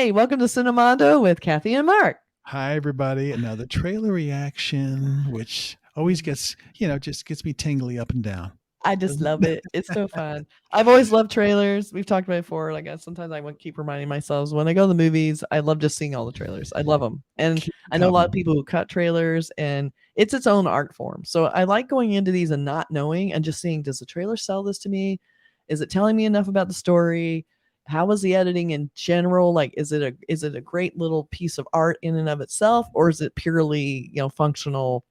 Hey, welcome to Cinemondo with Kathy and Mark. Hi, everybody. And now the trailer reaction, which always gets, just gets me tingly up and down. I just love it. It's so fun. I've always loved trailers. We've talked about it before. Like sometimes I want to keep reminding myself when I go to the movies, I love just seeing all the trailers. I love them. And Keep I know a lot of coming. people who cut trailers and it's its own art form. So I like going into these and not knowing and just seeing, does the trailer sell this to me? Is it telling me enough about the story? How was the editing in general? Like, is it a great little piece of art in and of itself, or is it purely, functional,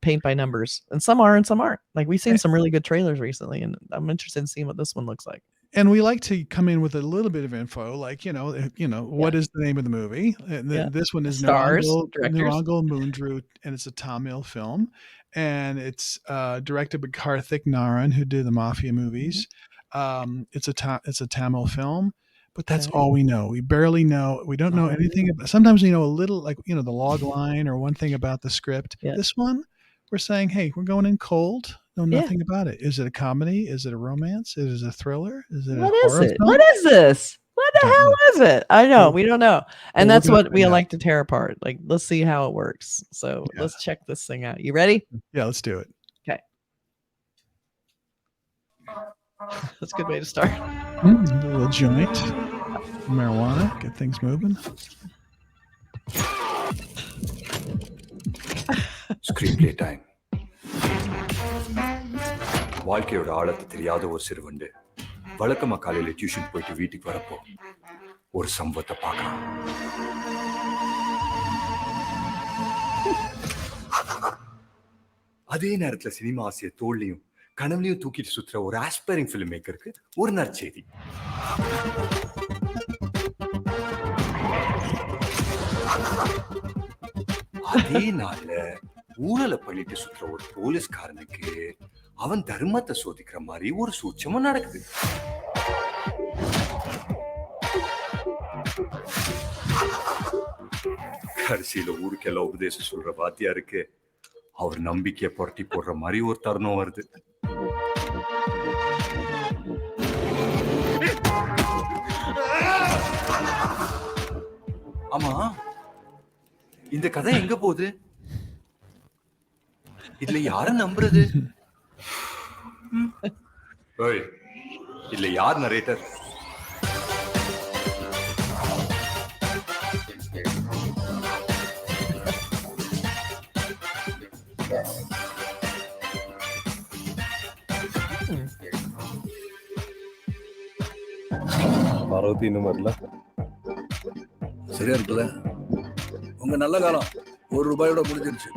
paint by numbers? And some are and some aren't. Like we've seen some really good trailers recently, and I'm interested in seeing what this one looks like. And we like to come in with a little bit of info, like, what is the name of the movie? And this one is Stars, directors. Nirangal Moondru, and it's a Tamil film. And it's directed by Karthick Naren, who did the Mafia movies. It's a Tamil film, but that's all we know. We barely know. We don't know anything about. Sometimes we know a little, like the log line or one thing about the script. Yeah. This one, we're saying, hey, we're going in cold. Know nothing about it. Is it a comedy? Is it a romance? Is it a thriller? Is it what a horror is it? film? What is this? What the hell is it? I know we don't know, and Well, that's what we like to tear apart. Like, let's see how it works. So let's check this thing out. You ready? Yeah, let's do it. Okay. That's a good way to start. A little joint, marijuana, get things moving. Screenplay time. வாழ்க்கையோட ஆழத்தை தெரியாத ஒரு சிறுவண்டு வழக்கமா காலையில tuition போயிட்டு வீட்டுக்கு வரப்போ ஒரு சம்பவத்தை பார்க்கலாம். அதே நேரத்துல சினிமா ஆசைய தோல்லையும் கனவுலையும் தூக்கிட்டு சுத்துற ஒரு ஆஸ்பைரிங் ஃபிலிம் மேக்கருக்கு ஒரு நற்செய்தி. அதே நாள்ல ஊழலை பண்ணிட்டு சுத்துற ஒரு போலீஸ்காரனுக்கு அவன் தர்மத்தை சோதிக்கிற மாதிரி ஒரு சூட்சமும் நடக்குது. கடைசியில ஊருக்கெல்லாம் உபதேசம் சொல்ற வாத்தியாருக்கு அவர் நம்பிக்கையை புரட்டி போடுற மாதிரி ஒரு தருணம் வருது. ஆமா, இந்த கதை எங்க போகுது? இதுல யார நம்புறது? இதுல யார் நரேட்டர்? பார்வதி இன்னும் வரல. சரியா இருக்குல்ல? உங்க நல்ல காலம் ₹1 முடிஞ்சிருச்சு.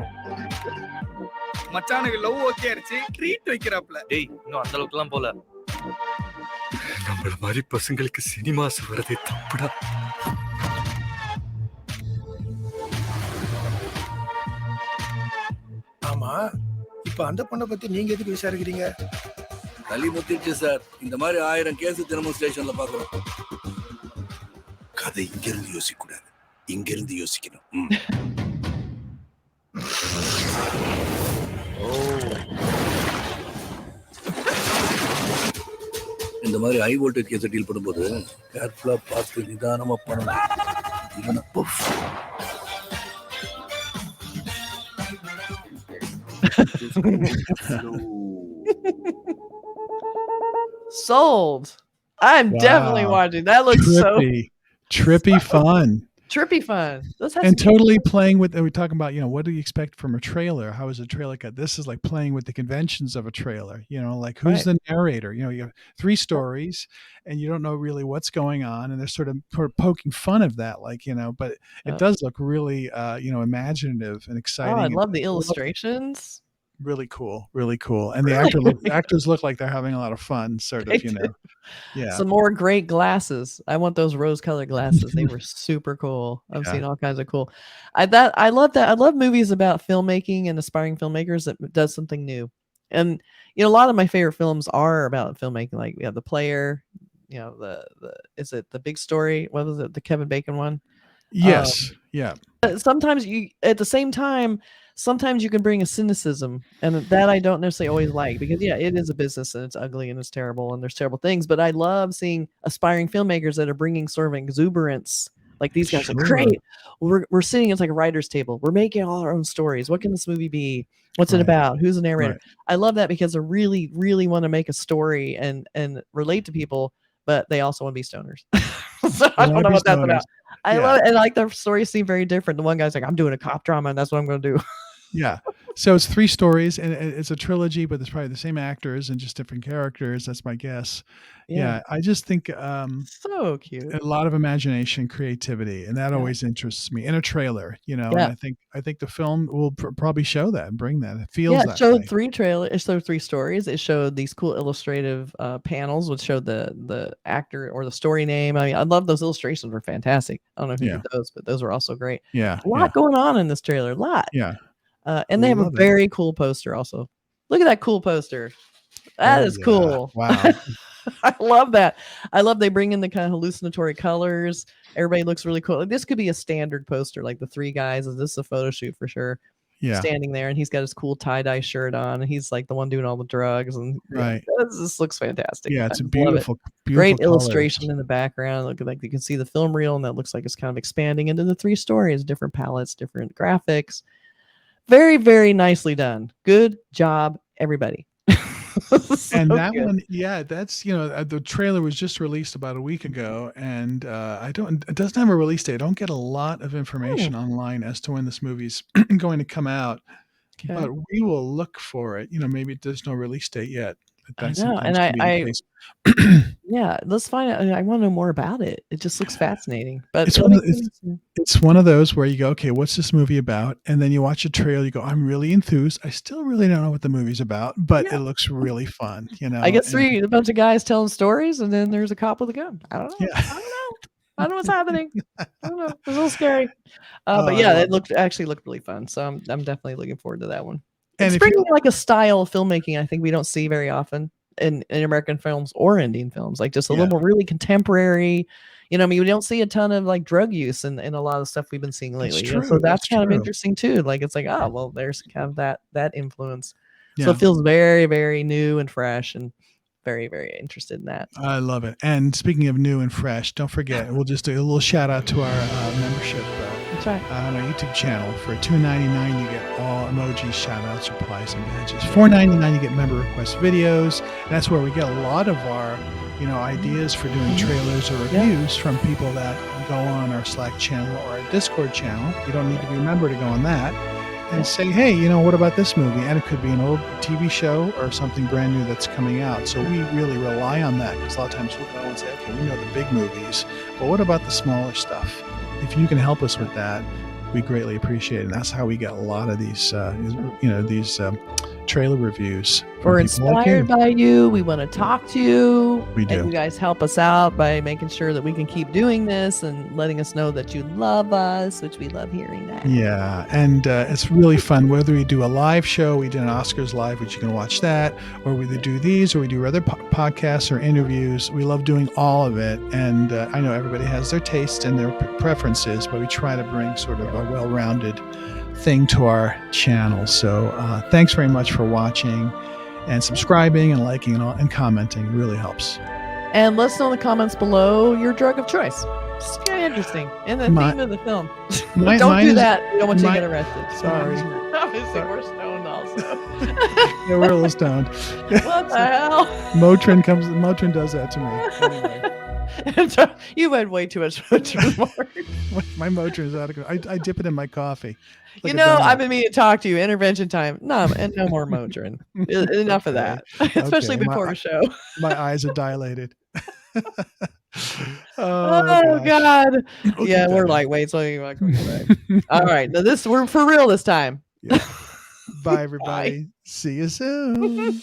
மச்சானுக்கு லவ் ஓகே ஆயிருச்சு, ட்ரீட் வைக்கிறாப்ல. டேய், இன்னும் அந்த அளவுக்கு எல்லாம் போல. நம்மள மாதிரி பசங்களுக்கு சினிமாஸ் வரதே தப்புடா. ஆமா, இப்ப அந்த பொண்ணை பத்தி நீங்க எதுக்கு விசாரிக்கிறீங்க? தள்ளி முத்திடுச்சு சார். இந்த மாதிரி 1000 கேஸ் தினமும் ஸ்டேஷன்ல பாக்குறோம். கதை இங்க இருந்து யோசிக்க கூடாது, இங்க இருந்து யோசிக்கணும். இந்த மாதிரி ஹை வோல்டேஜ் கேஸை டீல் பண்ணும்போது கேர்ஃபுல்லா பார்த்து நிதானமா பண்ணணும். Sold. I'm definitely watching. That looks trippy fun. Trippy fun. And totally playing with, we're talking about, what do you expect from a trailer? How is a trailer cut? This is like playing with the conventions of a trailer, like who's the narrator? You have 3 stories and you don't know really what's going on. And they're sort of poking fun of that, but it does look really, imaginative and exciting. Oh, I love the illustrations. Really cool. And the actors look like they're having a lot of fun, sort of, Yeah. Some more great glasses. I want those rose-colored glasses. They were super cool. I've seen all kinds of cool. I love that. I love movies about filmmaking and aspiring filmmakers that does something new. And a lot of my favorite films are about filmmaking. Like The Player. Is it The Big Story? What was it? The Kevin Bacon one? Yes. Yeah. Sometimes at the same time, sometimes you can bring a cynicism, and that I don't necessarily always like, because it is a business and it's ugly and it's terrible and there's terrible things. But I love seeing aspiring filmmakers that are bringing sort of exuberance, Like these guys are Sure. great. We're sitting, it's like a writer's table. We're making all our own stories. What can this movie be? What's it Right. about? Who's the narrator? Right. I love that because they really, really want to make a story and relate to people, but they also want to be stoners. So I don't know what that's about. I love it. And like their stories seem very different. The one guy's like, I'm doing a cop drama and that's what I'm going to do. Yeah. So it's 3 stories and it's a trilogy, but it's probably the same actors and just different characters. That's my guess. Yeah. I just think so cute. a lot of imagination, creativity, and that always interests me in a trailer, you know. And I think the film will probably show that and bring that. It feels it that showed way. 3 trailers. It showed 3 stories. It showed these cool illustrative panels, which showed the actor or the story name. I mean, I love those illustrations. Were fantastic. I don't know who did those, but those were also great. Yeah. A lot going on in this trailer. A lot. Yeah. And they have a very cool poster also. Look at that cool poster. That is cool. Wow. I love that. I love they bring in the kind of hallucinatory colors. Everybody looks really cool. This could be a standard poster, like the 3 guys. This is a photo shoot for sure. Yeah. Standing there, and he's got his cool tie-dye shirt on, and he's like the one doing all the drugs. And this looks fantastic. Yeah, it's a beautiful great illustration in the background. Look, like you can see the film reel, and that looks like it's kind of expanding into the 3 stories, different palettes, different graphics. Very, very nicely done. Good job, everybody. And that one, that's, the trailer was just released about a week ago, and it doesn't have a release date. I don't get a lot of information online as to when this movie's going to come out, but we will look for it. Maybe there's no release date yet. I know, and yeah, let's find out. I want to know more about it. It just looks fascinating. But it's one of those where you go, okay, what's this movie about? And then you watch a trailer, you go, I'm really enthused. I still really don't know what the movie's about, but it looks really fun. I guess a bunch of guys telling stories, and then there's a cop with a gun. I don't know. I don't know what's happening. I don't know. It's a little scary. But yeah, it actually looked really fun. So I'm definitely looking forward to that one. And it's bringing like a style of filmmaking I think we don't see very often in American films or Indian films, like just a little more really contemporary. I mean, we don't see a ton of like drug use in a lot of stuff we've been seeing lately. So that's kind of interesting too. Like it's like, oh, well, there's kind of that influence. So it feels very, very new and fresh, and very, very interested in that. I love it. And speaking of new and fresh, don't forget, we'll just do a little shout out to our membership on our YouTube channel. For $2.99 you get all emojis, shout outs, replies, and badges. $4.99 you get member request videos. And that's where we get a lot of our ideas for doing trailers or reviews from people that go on our Slack channel or our Discord channel. You don't need to be a member to go on that. And say, hey, what about this movie? And it could be an old TV show or something brand new that's coming out. So we really rely on that, because a lot of times we'll go and say, okay, we know the big movies, but what about the smaller stuff? If you can help us with that, we greatly appreciate it. And that's how we get a lot of these, these trailer reviews. We're inspired by you. We want to talk to you. We do. And you guys help us out by making sure that we can keep doing this and letting us know that you love us, which we love hearing that. Yeah, and it's really fun. Whether we do a live show, we did an Oscars live, which you can watch that, or we do these, or we do other podcasts or interviews. We love doing all of it. And I know everybody has their tastes and their preferences, but we try to bring sort of a well-rounded thing to our channel. So thanks very much for watching and subscribing and liking and commenting. It really helps. And let us know in the comments below your drug of choice. It's very interesting. And the theme of the film. Don't do that. We don't want you to get arrested. Sorry. Obviously, we're stoned also. Yeah, we're a little stoned. What the hell? Motrin does that to me. Anyway. You had way too much Motrin. My Motrin is out of control. I dip it in my coffee. Like I've been meaning to talk to you. Intervention time. No more Motrin. Enough of that. Especially before a show. My eyes are dilated. Oh God. Yeah, we're lightweight. So all right. Now we're for real this time. Yeah. Bye, everybody. Bye. See you soon.